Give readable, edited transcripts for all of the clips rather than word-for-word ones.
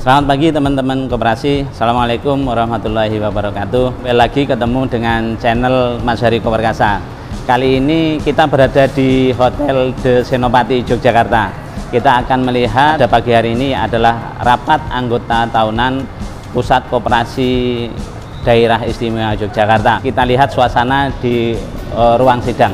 Selamat pagi teman-teman koperasi. Assalamualaikum warahmatullahi wabarakatuh. Kembali lagi ketemu dengan channel Mas Hari Koperkasa. Kali ini kita berada di Hotel The Senopati Yogyakarta. Kita akan melihat pada pagi hari ini adalah rapat anggota tahunan Pusat Koperasi Daerah Istimewa Yogyakarta. Kita lihat suasana di ruang sidang.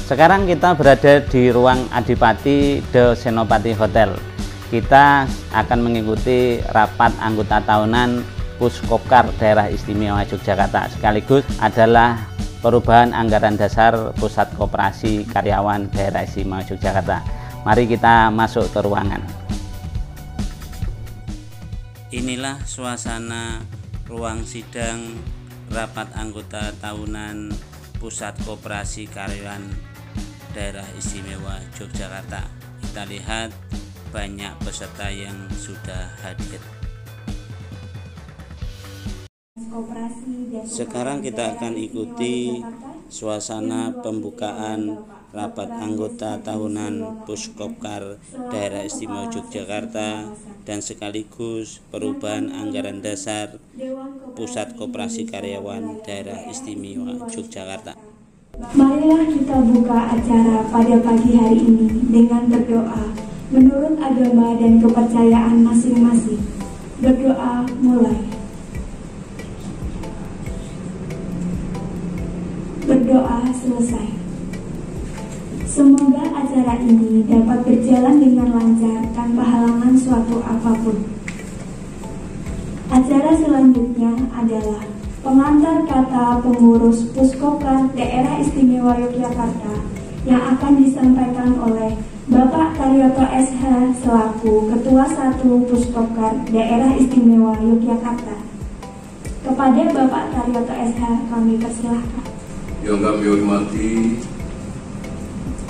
Sekarang kita berada di ruang Adipati The Senopati Hotel. Kita akan mengikuti rapat anggota tahunan Puskopkar Daerah Istimewa Yogyakarta, sekaligus adalah perubahan anggaran dasar Pusat Koperasi Karyawan Daerah Istimewa Yogyakarta. Mari kita masuk ke ruangan. Inilah suasana ruang sidang rapat anggota tahunan Pusat Koperasi Karyawan Daerah Istimewa Yogyakarta. Kita lihat banyak peserta yang sudah hadir. Sekarang kita akan ikuti suasana pembukaan rapat anggota tahunan Puskopkar Daerah Istimewa Yogyakarta dan sekaligus perubahan anggaran dasar Pusat Koperasi Karyawan Daerah Istimewa Yogyakarta. Marilah kita buka acara pada pagi hari ini dengan berdoa menurut agama dan kepercayaan masing-masing. Berdoa mulai. Berdoa selesai. Semoga acara ini dapat berjalan dengan lancar tanpa halangan suatu apapun. Acara selanjutnya adalah pengantar kata pengurus Puskopkar Daerah Istimewa Yogyakarta yang akan disampaikan oleh Bapak Karyoto SH selaku Ketua 1 Puskopkar Daerah Istimewa Yogyakarta. Kepada Bapak Karyoto SH kami persilahkan. Yang kami hormati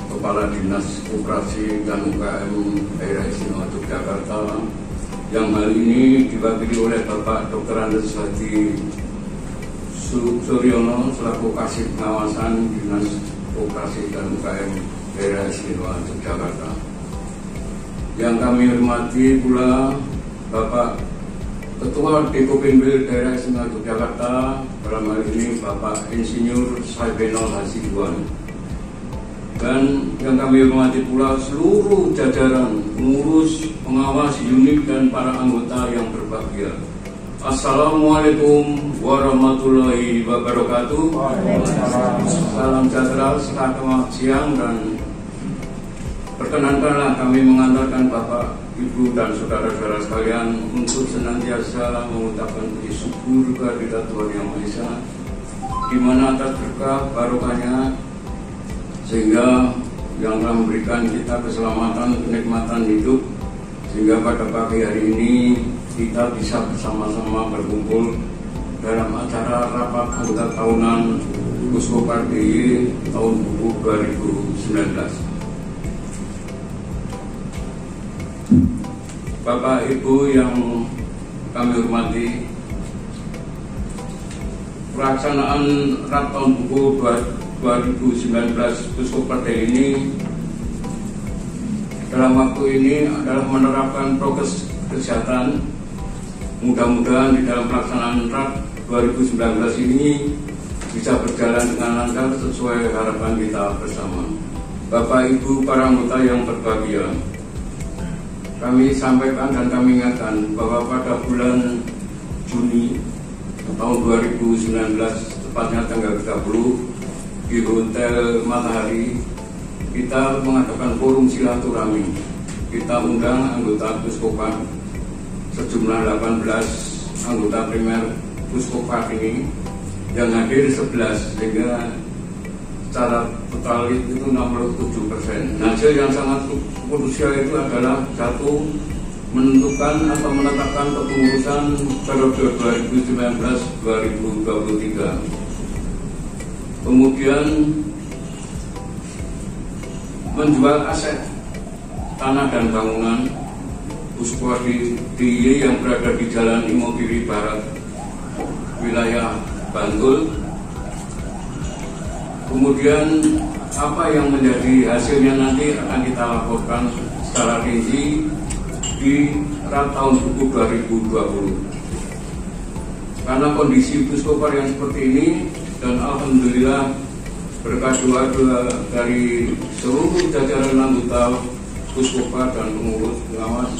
Kepala Dinas Koperasi dan UKM Daerah Istimewa Yogyakarta, yang hari ini diwakili oleh Bapak Dr. Andes Haji Suryono selaku Kasih Pengawasan Dinas Koperasi dan UKM Daerah Istimewa Yogyakarta. Yang kami hormati pula Bapak Ketua Dkopinbil Daerah Istimewa Yogyakarta, dalam hal ini Bapak Insinyur Saibeno Hasibuan. Dan yang kami hormati pula seluruh jajaran pengurus, pengawas, unit dan para anggota yang berbahagia. Assalamualaikum warahmatullahi wabarakatuh. Salam sejahtera, selamat siang, dan perkenankanlah kami mengantarkan Bapak, Ibu dan saudara-saudara sekalian untuk senantiasa mengucapkan puji syukur kehadirat Tuhan Yang Maha Esa, di mana atas berkah barokahnya sehingga yang telah memberikan kita keselamatan, kenikmatan hidup, sehingga pada pagi hari ini kita bisa bersama-sama berkumpul dalam acara rapat anggota tahunan Puskopkar DIY tahun buku 2019. Bapak Ibu yang kami hormati, pelaksanaan rapat tahun buku 2019 Puskopkar DIY ini dalam waktu ini adalah menerapkan prokes kesehatan. Mudah-mudahan di dalam pelaksanaan RAP 2019 ini bisa berjalan dengan lancar sesuai harapan kita bersama. Bapak Ibu para anggota yang berbahagia, kami sampaikan dan kami ingatkan bahwa pada bulan Juni tahun 2019, tepatnya tanggal 30, di Hotel Matahari, kita mengadakan forum silaturahmi. Kita undang anggota Puskopkar sejumlah 18 anggota primer Puskopkar ini, yang hadir 11, sehingga secara total itu 67%. Hasil yang sangat krusial itu adalah satu, menentukan atau menetapkan kepengurusan periode 2019-2023. Kemudian menjual aset tanah dan bangunan Puskopkar DIY yang berada di Jalan Imogiri Barat, wilayah Bantul. Kemudian apa yang menjadi hasilnya nanti akan kita laporkan secara rinci di di tahun buku 2020. Karena kondisi Puskopar yang seperti ini, dan alhamdulillah berkat doa dari seluruh jajaran anggota Puskopar dan pengurus pengawas,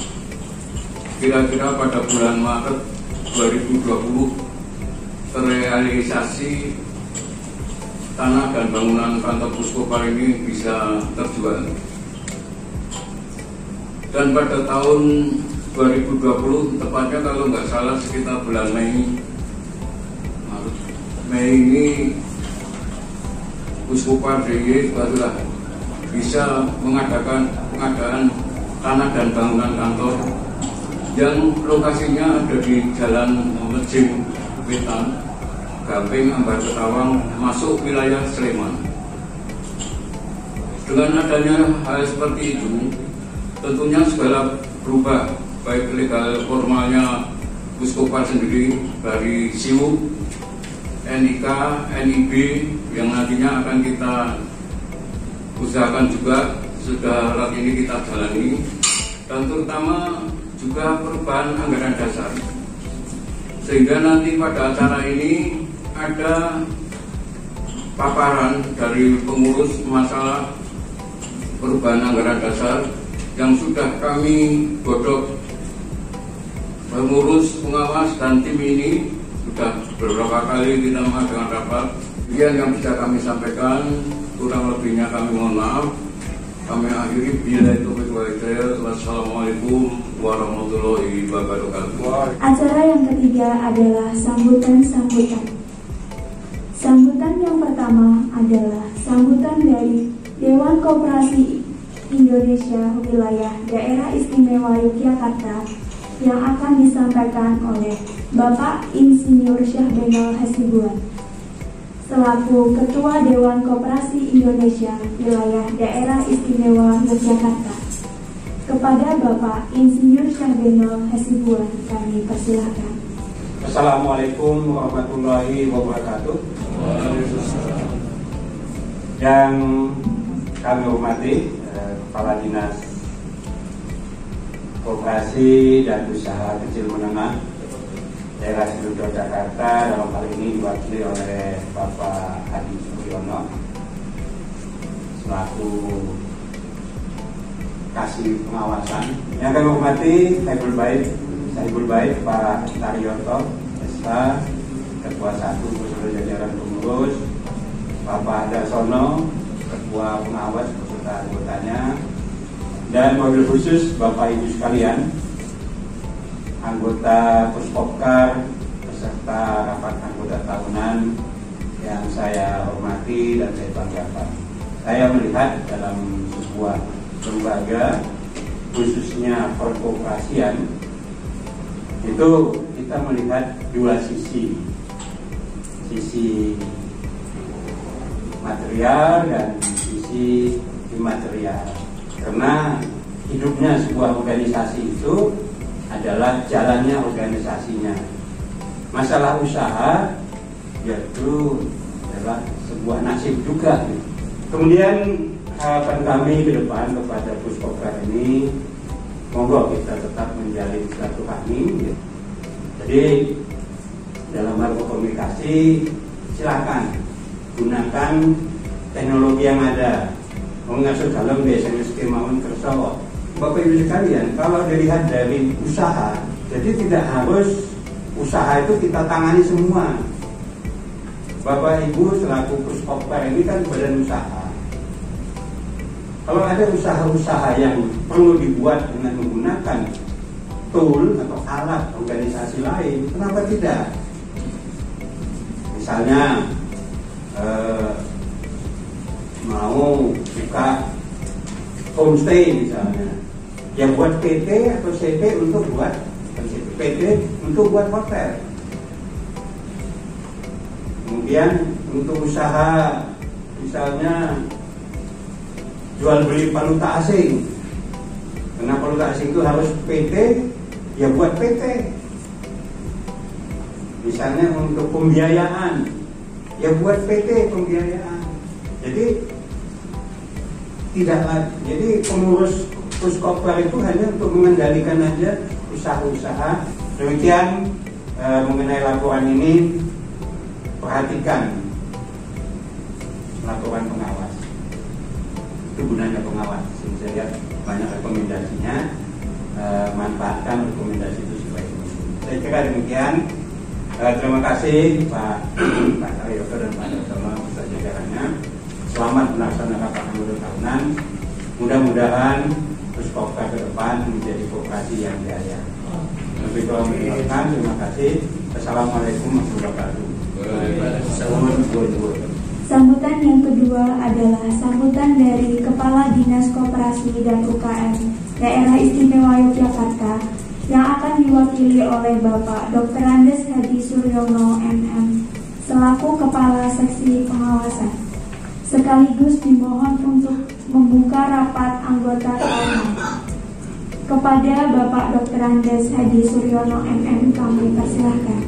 kira-kira pada bulan Maret 2020 terrealisasi tanah dan bangunan kantor Puskopar ini bisa terjual. Dan pada tahun 2020, tepatnya kalau nggak salah sekitar bulan Mei ini, Puskopar DIY barulah bisa mengadakan pengadaan tanah dan bangunan kantor yang lokasinya ada di Jalan Mejing Wetan, Gamping, Ambar Ketawang, masuk wilayah Sleman. Dengan adanya hal seperti itu, tentunya segala berubah, baik legal formalnya Puskopar sendiri dari SIU, NIK, NIB yang nantinya akan kita usahakan juga sudah saat ini kita jalani, dan terutama juga perubahan anggaran dasar, sehingga nanti pada acara ini ada paparan dari pengurus masalah perubahan anggaran dasar yang sudah kami godok. Pengurus, pengawas, dan tim ini sudah beberapa kali kita mengadakan rapat. Yang bisa kami sampaikan, kurang lebihnya kami mohon maaf. Kami akhiri bila itu. Wassalamualaikum warahmatullahi wabarakatuh. Acara yang ketiga adalah sambutan-sambutan. Sambutan yang pertama adalah sambutan dari Dewan Koperasi Indonesia Wilayah Daerah Istimewa Yogyakarta yang akan disampaikan oleh Bapak Insinyur Syahbenol Hasibuan selaku Ketua Dewan Koperasi Indonesia Wilayah Daerah Istimewa Yogyakarta. Kepada Bapak Insinyur Syahbenol Hasibuan kami persilahkan. Assalamualaikum warahmatullahi wabarakatuh. Yang kami hormati Kepala Dinas Koperasi dan Usaha Kecil Menengah Daerah Istimewa Yogyakarta, dalam hal ini diwakili oleh Bapak Hadi Suryono selaku Kasih Pengawasan. Yang kami hormati Saibul Baik Pak Taryoto SH, Ketua 1 beserta jajaran pengurus, Bapak Dasono, Ketua Pengawas beserta anggotanya, dan mobil khusus Bapak Ibu sekalian, anggota Puskopkar beserta rapat anggota tahunan yang saya hormati dan saya banggakan. Saya melihat dalam sebuah lembaga khususnya perkoperasian itu kita melihat dua sisi material dan sisi imaterial. Karena hidupnya sebuah organisasi itu adalah jalannya organisasinya. Masalah usaha yaitu adalah sebuah nasib juga. Kemudian harapan kami ke depan kepada Puskopkar ini, monggo kita tetap menjalin silaturahmi. Jadi dalam hal komunikasi silakan gunakan teknologi yang ada. Mengasuh dalam biasanya skemawan kerso. Bapak Ibu sekalian, kalau dilihat dari usaha, jadi tidak harus usaha itu kita tangani semua. Bapak Ibu selaku Puskopkar ini kan badan usaha. Kalau ada usaha-usaha yang perlu dibuat dengan menggunakan tool atau alat organisasi lain, kenapa tidak? Misalnya mau buka homestay misalnya, yang buat PT atau CP untuk buat PT untuk buat hotel. Kemudian untuk usaha misalnya jual beli valuta asing, karena valuta asing itu harus PT, ya buat PT. Misalnya untuk pembiayaan, ya buat PT pembiayaan. Jadi pengurus Puskopar itu hanya untuk mengendalikan aja usaha-usaha. Demikian mengenai laporan ini, perhatikan laporan pengawas. Itu gunanya pengawas. Saya lihat banyak rekomendasinya, manfaatkan rekomendasi itu sebaik mungkin. Saya kira demikian. Terima kasih Pak Karyoto dan Pak Yotono beserta jajarannya. Selamat melaksanakan rapat anggota tahunan. Mudah-mudahan Puskopar ke depan menjadi koperasi yang jaya. Lebih kurang terima kasih. Assalamualaikum warahmatullahi wabarakatuh. Sambutan yang kedua adalah sambutan dari Kepala Dinas Koperasi dan UKM Daerah Istimewa Yogyakarta yang akan diwakili oleh Bapak Dr. Andes Hadi Suryono MM selaku Kepala Seksi Pengawasan. Sekaligus dimohon untuk membuka rapat anggota tahunan. Kepada Bapak Dr. Andes Hadi Suryono MM kami persilahkan.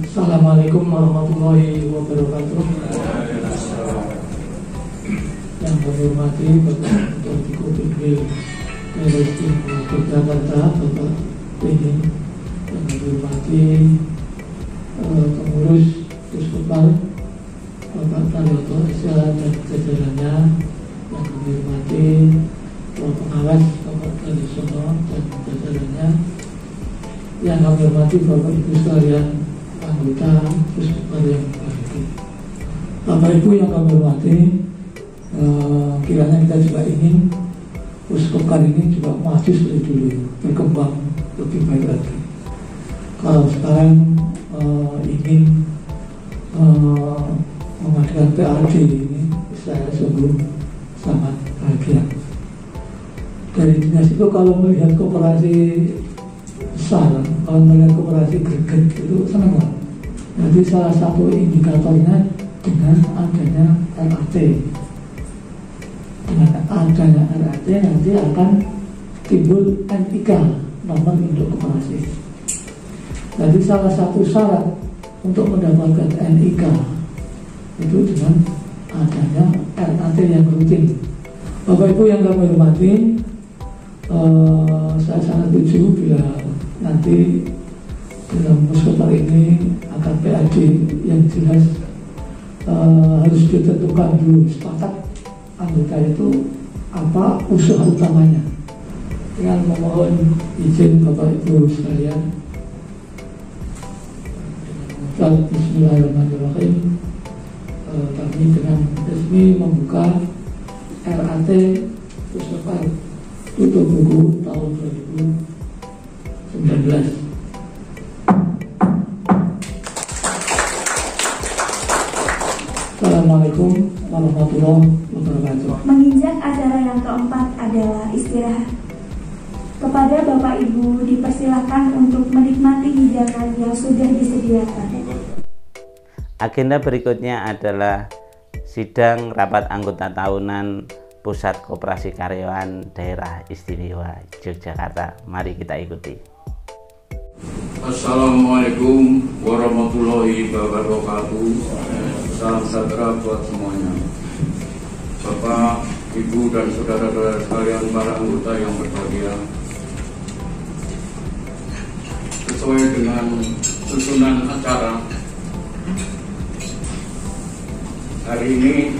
Assalamualaikum warahmatullahi wabarakatuh. Yang kami hormati Bapak Ketua DPP Daerah Istimewa Yogyakarta, Bapak Beni. Yang kami hormati pengurus Puskopar, Bapak Karyoto dan jajarannya. Yang kami hormati pengawas, Bapak Karyoto dan jajarannya. Yang kami hormati Bapak Ibu sekalian anggota Puskopar yang bahagia. Bapak Ibu yang kami hormati, kiranya kita juga ingin Puskopar ini juga maju lebih dulu, berkembang lebih baik lagi. Kalau sekarang ingin mengadakan PAD ini, saya sungguh sangat bahagia. Dari dinas itu kalau melihat koperasi besar, kalau melihat koperasi greget itu senang banget. Jadi salah satu indikatornya dengan adanya RAT. Dengan adanya RAT nanti akan timbul NIK, nomor induk koperasi. Jadi salah satu syarat untuk mendapatkan NIK itu dengan adanya RAT yang rutin. Bapak Ibu yang kami hormati, saya sangat setuju bila nanti dalam Puskopar ini akan PAD yang jelas harus ditentukan dulu, sepakat anggota itu apa usaha utamanya. Dengan memohon izin Bapak Ibu sekalian, bismillahirrahmanirrahim, kami dengan resmi membuka RAT Puskopar tutup buku tahun 2019. Assalamualaikum warahmatullahi wabarakatuh. Menginjak acara yang keempat adalah istirahat. Kepada Bapak Ibu dipersilakan untuk menikmati hidangan yang sudah disediakan. Agenda berikutnya adalah sidang rapat anggota tahunan Pusat Koperasi Karyawan Daerah Istimewa Yogyakarta. Mari kita ikuti. Assalamualaikum warahmatullahi wabarakatuh. Salam sejahtera buat semuanya. Bapak, Ibu, dan saudara-saudara sekalian, para anggota yang berbahagia. Sesuai dengan susunan acara, hari ini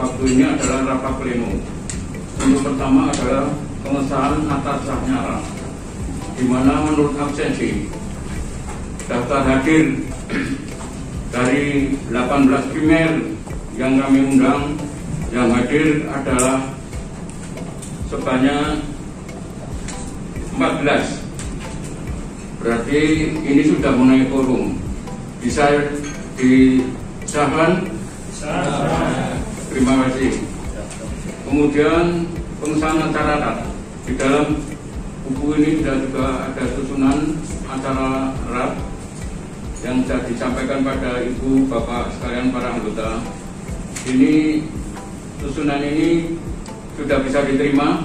waktu ini adalah rapat pleno. Yang pertama adalah pengesahan atas sahnya RAP, di mana menurut absensi daftar hadir dari 18 primer yang kami undang, yang hadir adalah sebanyak 14. Berarti ini sudah memenuhi quorum. Bisa disahkan? Terima kasih. Kemudian pengesahan acara RAP. Di dalam buku ini juga ada susunan acara RAP yang sudah disampaikan pada Ibu, Bapak sekalian para anggota. Ini susunan ini sudah bisa diterima?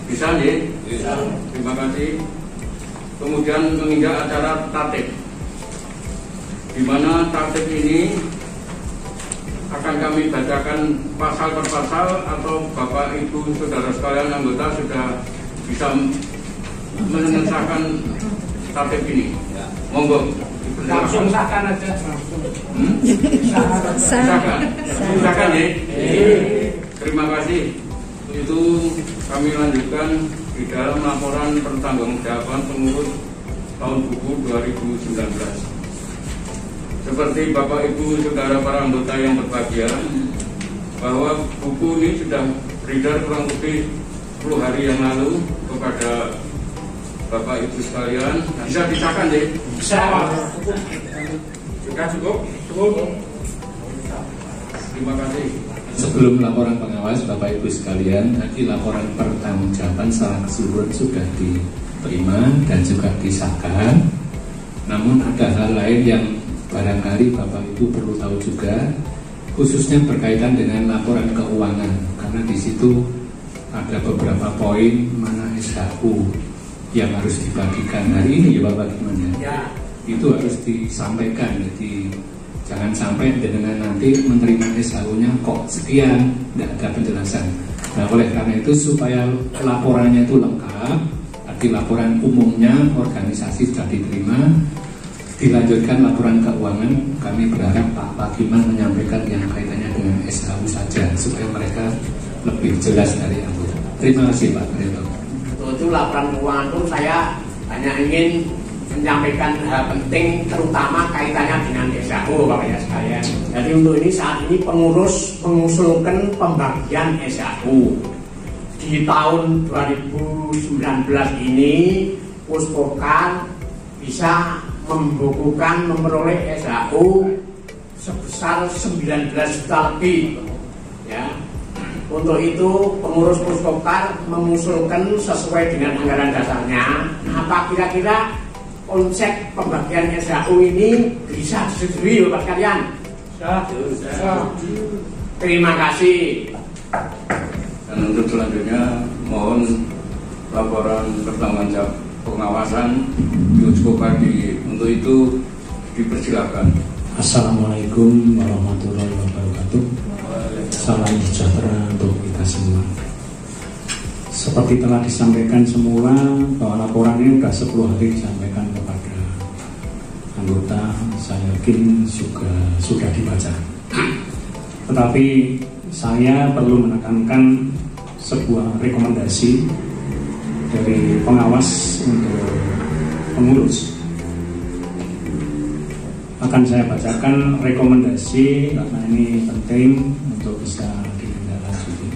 Bisa ya? Bisa. Terima kasih. Kemudian menginjak acara tatip, di mana tatip ini akan kami bacakan pasal per pasal atau Bapak Ibu saudara sekalian anggota sudah bisa menyelesaikan tatip ini? Monggo. Langsung sahkan aja. Sahkan ya. Terima kasih. Itu kami lanjutkan di dalam laporan pertanggungjawaban pengurus tahun buku 2019. Seperti Bapak Ibu saudara para anggota yang berbahagia, bahwa buku ini sudah beredar kurang lebih 10 hari yang lalu kepada Bapak Ibu sekalian. Bisa disahkan deh? Bisa. Sudah cukup? Cukup. Terima kasih. Sebelum laporan pengawas, Bapak Ibu sekalian, tadi laporan pertanggungjawaban secara keseluruhan sudah diterima dan juga disahkan. Namun ada hal lain yang barangkali Bapak Ibu perlu tahu juga, khususnya berkaitan dengan laporan keuangan, karena di situ ada beberapa poin mana SHU yang harus dibagikan hari ini ya Bapak gimana? Ya. Itu harus disampaikan, jadi jangan sampai dengan nanti menerima SHU-nya kok sekian, tidak ada penjelasan. Nah oleh karena itu supaya laporannya itu lengkap, tadi laporan umumnya organisasi sudah diterima, dilanjutkan laporan keuangan. Kami berharap Pak Pagiman menyampaikan yang kaitannya dengan SHU saja supaya mereka lebih jelas dari anggota. Terima kasih Pak Reto. Itu laporan keuangan pun saya hanya ingin menyampaikan hal penting terutama kaitannya dengan SHU Bapak ya sekalian. Jadi untuk ini saat ini pengurus mengusulkan pembagian SHU di tahun 2019 ini. Puskopkar bisa memperoleh SHU sebesar 19 juta lebih ya. Untuk itu pengurus Puskopkar mengusulkan sesuai dengan anggaran dasarnya, apa kira-kira konsep pembagian SHU ini bisa disetujui Bapak sekalian? Terima kasih. Dan untuk selanjutnya mohon laporan pertanggungjawaban pengawasan Puskopkar untuk itu dipersilakan. Assalamualaikum warahmatullahi wabarakatuh. Salam sejahtera untuk kita semua. Seperti telah disampaikan semula bahwa laporan ini sudah 10 hari disampaikan kepada anggota, saya yakin juga sudah dibaca. Tetapi saya perlu menekankan sebuah rekomendasi dari pengawas untuk pengurus. Akan saya bacakan rekomendasi karena ini penting untuk bisa ditindaklanjuti.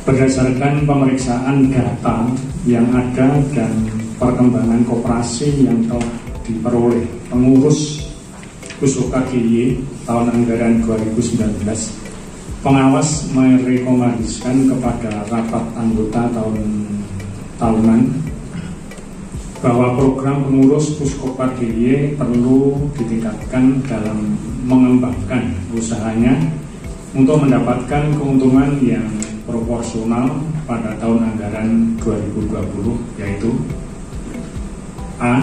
Berdasarkan pemeriksaan data yang ada dan perkembangan koperasi yang telah diperoleh pengurus Puskopkar DIY tahun anggaran 2019, pengawas merekomendasikan kepada rapat anggota tahunan bahwa program pengurus Puskopkar DIY perlu ditingkatkan dalam mengembangkan usahanya untuk mendapatkan keuntungan yang proporsional pada tahun anggaran 2020, yaitu A.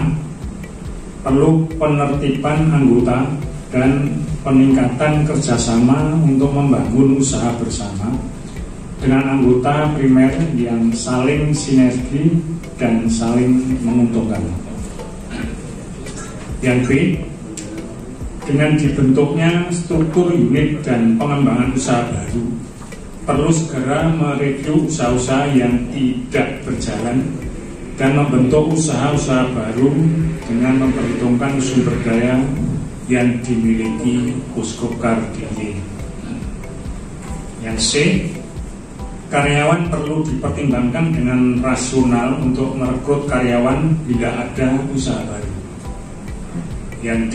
Perlu penertiban anggota dan peningkatan kerjasama untuk membangun usaha bersama dengan anggota primer yang saling sinergi dan saling menguntungkan. Yang B, dengan dibentuknya struktur unit dan pengembangan usaha baru, perlu segera mereview usaha-usaha yang tidak berjalan dan membentuk usaha-usaha baru dengan memperhitungkan sumber daya yang dimiliki Puskopkar DIY. Yang C, karyawan perlu dipertimbangkan dengan rasional untuk merekrut karyawan bila ada usaha baru. Yang D,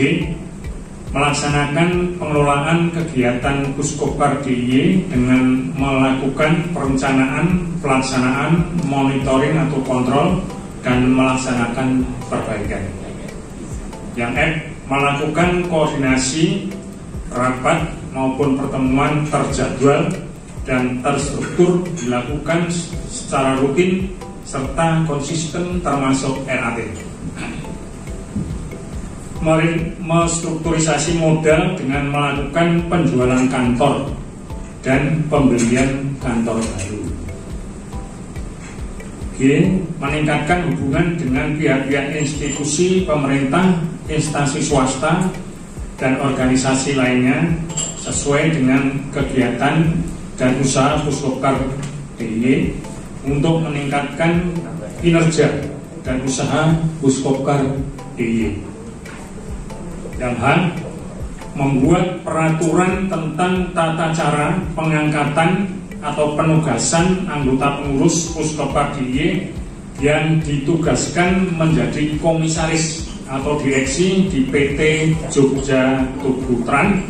melaksanakan pengelolaan kegiatan Puskopkar DIY dengan melakukan perencanaan, pelaksanaan, monitoring atau kontrol, dan melaksanakan perbaikan. Yang F, melakukan koordinasi, rapat maupun pertemuan terjadwal dan terstruktur dilakukan secara rutin serta konsisten termasuk RAT. mestrukturisasi modal dengan melakukan penjualan kantor dan pembelian kantor baru. G. Meningkatkan hubungan dengan pihak-pihak institusi pemerintah, instansi swasta, dan organisasi lainnya sesuai dengan kegiatan dan usaha Puskopkar DIY untuk meningkatkan kinerja dan usaha Puskopkar DIY. Yang H. Membuat peraturan tentang tata cara pengangkatan atau penugasan anggota pengurus Puskopkar DIY yang ditugaskan menjadi komisaris atau direksi di PT Jogja Tugutran,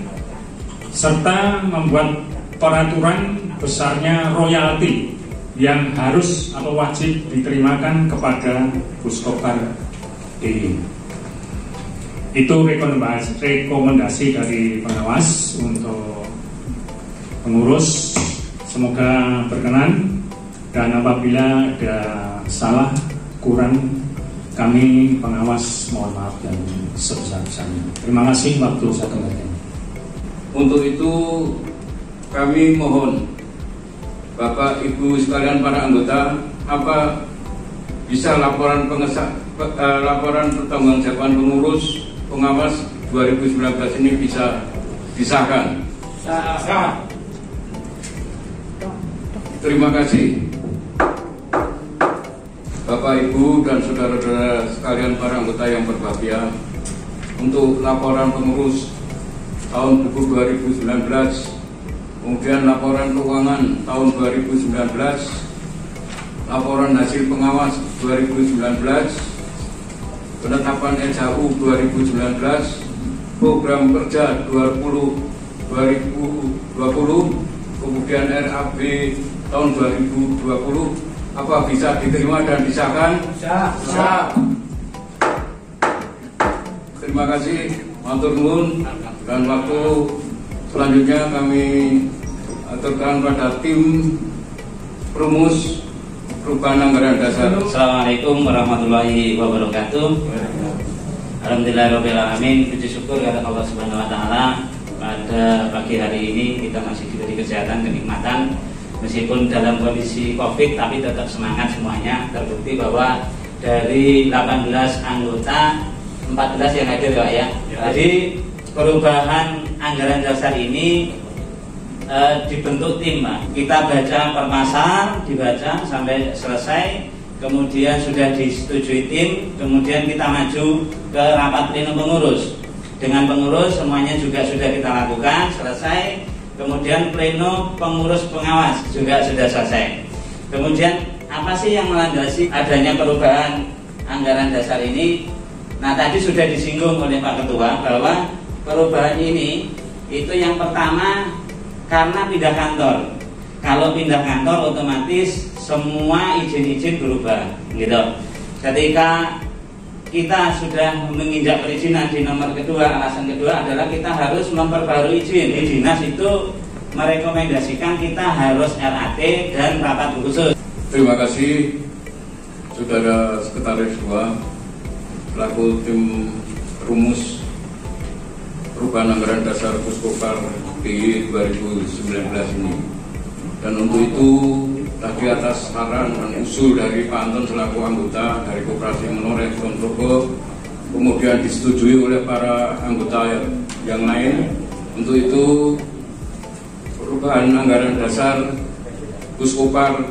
serta membuat peraturan besarnya royalti yang harus atau wajib diterimakan kepada Puskopkar DIY. Itu rekomendasi dari pengawas untuk pengurus. Semoga berkenan, dan apabila ada salah kurang, kami pengawas mohon maaf dan sebesar-besarnya. Terima kasih, waktu saya kembalikan. Untuk itu kami mohon Bapak Ibu sekalian para anggota, apa bisa laporan pertanggungjawaban pengurus pengawas 2019 ini bisa disahkan? Sah. Terima kasih Bapak Ibu dan saudara-saudara sekalian para anggota yang berbahagia. Untuk laporan pengurus tahun buku 2019, kemudian laporan keuangan tahun 2019, laporan hasil pengawas 2019, penetapan SHU 2019, program kerja 2020, kemudian RAB tahun 2020, apa bisa diterima dan disahkan? Bisa. Terima kasih, matur nuwun, dan waktu selanjutnya kami aturkan pada tim Rumus Perubahan Anggaran Dasar. Assalamualaikum warahmatullahi wabarakatuh. Alhamdulillahirobbilalamin. Puji syukur kepada Allah Subhanahu Wa Taala. Pada pagi hari ini kita masih diberi kesehatan, kenikmatan, meskipun dalam kondisi COVID, tapi tetap semangat semuanya. Terbukti bahwa dari 18 anggota 14 yang hadir Pak ya. Jadi perubahan anggaran dasar ini dibentuk tim Pak. Kita baca per pasal, dibaca sampai selesai, kemudian sudah disetujui tim, kemudian kita maju ke rapat pleno pengurus. Dengan pengurus semuanya juga sudah kita lakukan, selesai. Kemudian pleno pengurus pengawas juga sudah selesai. Kemudian apa sih yang melandasi adanya perubahan anggaran dasar ini? Nah, tadi sudah disinggung oleh Pak Ketua bahwa perubahan ini itu yang pertama karena pindah kantor. Kalau pindah kantor otomatis semua izin-izin berubah, gitu. Ketika kita sudah menginjak perizinan di nomor kedua, alasan kedua adalah kita harus memperbarui izin. Di dinas itu merekomendasikan kita harus RAT dan rapat khusus. Terima kasih Saudara Sekretaris 2 pelaku tim Rumus Perubahan Anggaran Dasar Puskopkar DIY 2019 ini. Dan untuk itu tadi atas saran dan usul dari Pak Anton selaku anggota dari Koperasi Menoreh Ponorogo, kemudian disetujui oleh para anggota yang lain. Untuk itu perubahan anggaran dasar Puskopkar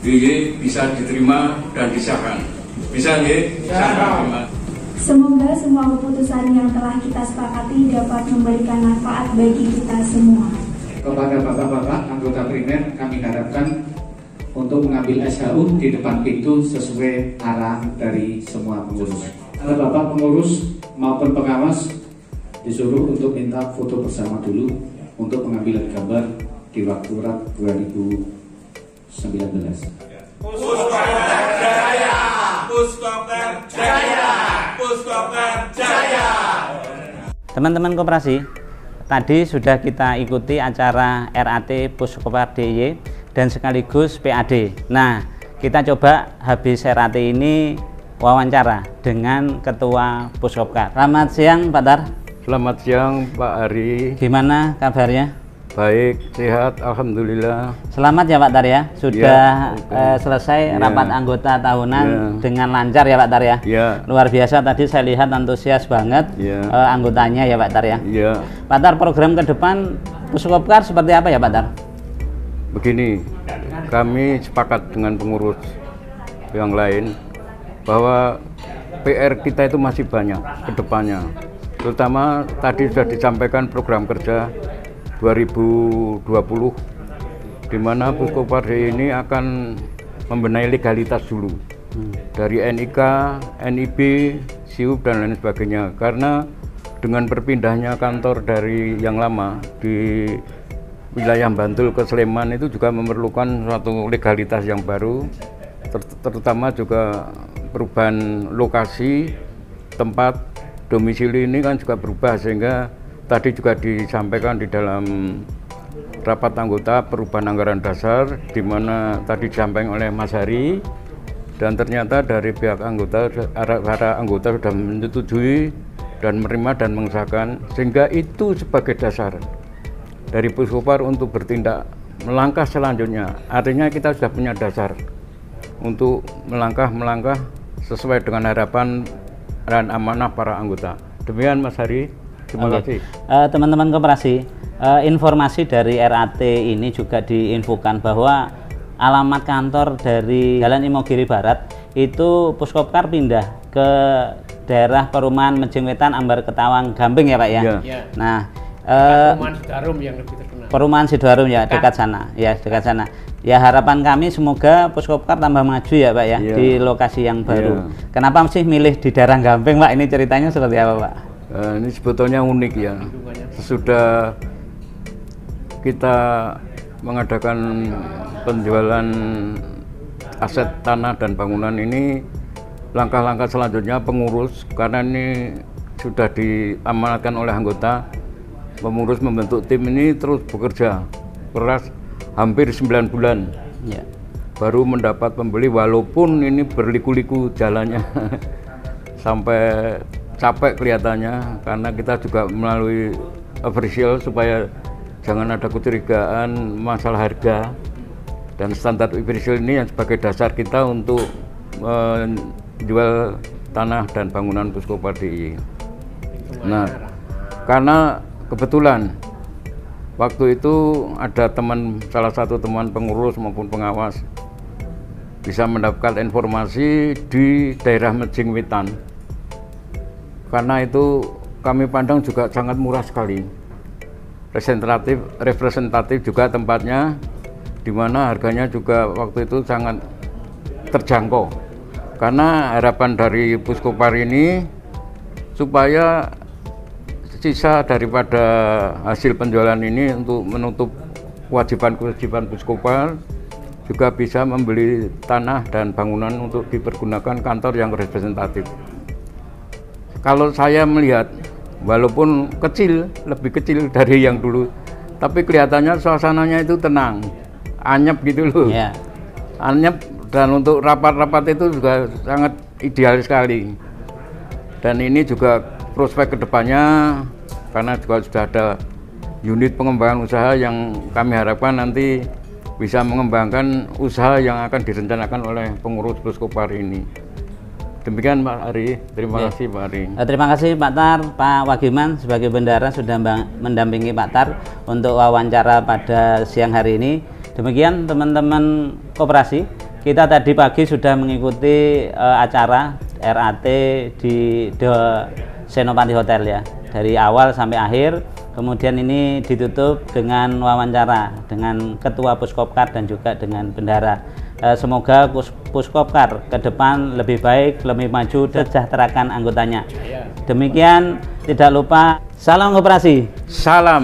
DIY bisa diterima dan disahkan. Bisa nggih? Disahkan. Semoga semua keputusan yang telah kita sepakati dapat memberikan manfaat bagi kita semua. Kepada bapak-bapak anggota primer, kami harapkan untuk mengambil SHU di depan pintu sesuai arahan dari semua pengurus. Bapak pengurus maupun pengawas disuruh untuk minta foto bersama dulu untuk pengambilan gambar di waktu RAP 2019. Puskopkar Jaya! Puskopkar Jaya! Puskopkar Jaya! Teman-teman koperasi, tadi sudah kita ikuti acara RAT Puskopkar DIY dan sekaligus PAD. Nah, kita coba habis RAT ini wawancara dengan Ketua Puskopkar. Selamat siang Pak Tar. Selamat siang Pak Ari. Gimana kabarnya? Baik, sehat, alhamdulillah. Selamat ya Pak Tar ya, sudah selesai rapat anggota tahunan dengan lancar ya Pak Tar ya. Luar biasa, tadi saya lihat antusias banget anggotanya ya Pak Tar ya. Pak Tar, program ke depan Puskopkar seperti apa ya Pak Tar? Begini, kami sepakat dengan pengurus yang lain bahwa PR kita itu masih banyak ke depannya. Terutama tadi sudah disampaikan program kerja 2020 di mana Puskopkar ini akan membenahi legalitas dulu dari NIK, NIB, SIUP dan lain sebagainya, karena dengan berpindahnya kantor dari yang lama di wilayah Bantul ke Sleman itu juga memerlukan suatu legalitas yang baru, terutama juga perubahan lokasi tempat domisili ini kan juga berubah, sehingga tadi juga disampaikan di dalam rapat anggota perubahan anggaran dasar, di mana tadi disampaikan oleh Mas Hari, dan ternyata dari pihak anggota, para anggota sudah menyetujui dan menerima dan mengesahkan, sehingga itu sebagai dasar dari Puskopkar untuk bertindak melangkah selanjutnya. Artinya kita sudah punya dasar untuk melangkah sesuai dengan harapan dan amanah para anggota. Demikian Mas Hari. Terima kasih. Teman-teman koperasi, informasi dari RAT ini juga diinfokan bahwa alamat kantor dari Jalan Imogiri Barat itu Puskopkar pindah ke daerah Perumahan Mejeng Wetan, Ambar Ketawang, Gamping ya Pak ya. Nah, Perumahan Sidoarum yang lebih terkenal. Perumahan Sidoarum ya, dekat sana. Ya, dekat sana. Ya, harapan kami semoga Puskopkar tambah maju ya Pak ya, di lokasi yang baru. Kenapa sih milih di daerah Gamping Pak? Ini ceritanya seperti apa Pak? Ini sebetulnya unik ya. Sesudah kita mengadakan penjualan aset tanah dan bangunan ini, langkah-langkah selanjutnya pengurus, karena ini sudah diamanatkan oleh anggota, pengurus membentuk tim ini terus bekerja keras hampir 9 bulan baru mendapat pembeli, walaupun ini berliku-liku jalannya sampai capek kelihatannya, karena kita juga melalui official supaya jangan ada kecurigaan masalah harga, dan standar official ini yang sebagai dasar kita untuk menjual tanah dan bangunan Puskopkar DIY. Nah, karena kebetulan waktu itu ada salah satu teman pengurus maupun pengawas bisa mendapatkan informasi di daerah Mejeng Wetan. Karena itu kami pandang juga sangat murah sekali, representatif juga tempatnya, di mana harganya juga waktu itu sangat terjangkau. Karena harapan dari Puskopkar ini supaya sisa daripada hasil penjualan ini untuk menutup kewajiban Puskopkar, juga bisa membeli tanah dan bangunan untuk dipergunakan kantor yang representatif. Kalau saya melihat, walaupun kecil, lebih kecil dari yang dulu, tapi kelihatannya suasananya itu tenang, anyep gitu loh. Anyep, dan untuk rapat-rapat itu juga sangat ideal sekali. Dan ini juga prospek kedepannya, karena juga sudah ada unit pengembangan usaha yang kami harapkan nanti bisa mengembangkan usaha yang akan direncanakan oleh pengurus Puskopkar ini. Demikian Pak Ari, terima kasih Pak Ari. Terima kasih Pak Tar, Pak Wagiman sebagai bendahara sudah mendampingi Pak Tar untuk wawancara pada siang hari ini. Demikian teman-teman koperasi, kita tadi pagi sudah mengikuti acara RAT di Senopati Hotel ya, dari awal sampai akhir. Kemudian ini ditutup dengan wawancara dengan Ketua Puskopkar dan juga dengan bendahara. Semoga Puskopkar ke depan lebih baik, lebih maju, sejahterakan anggotanya. Demikian, tidak lupa salam koperasi. Salam.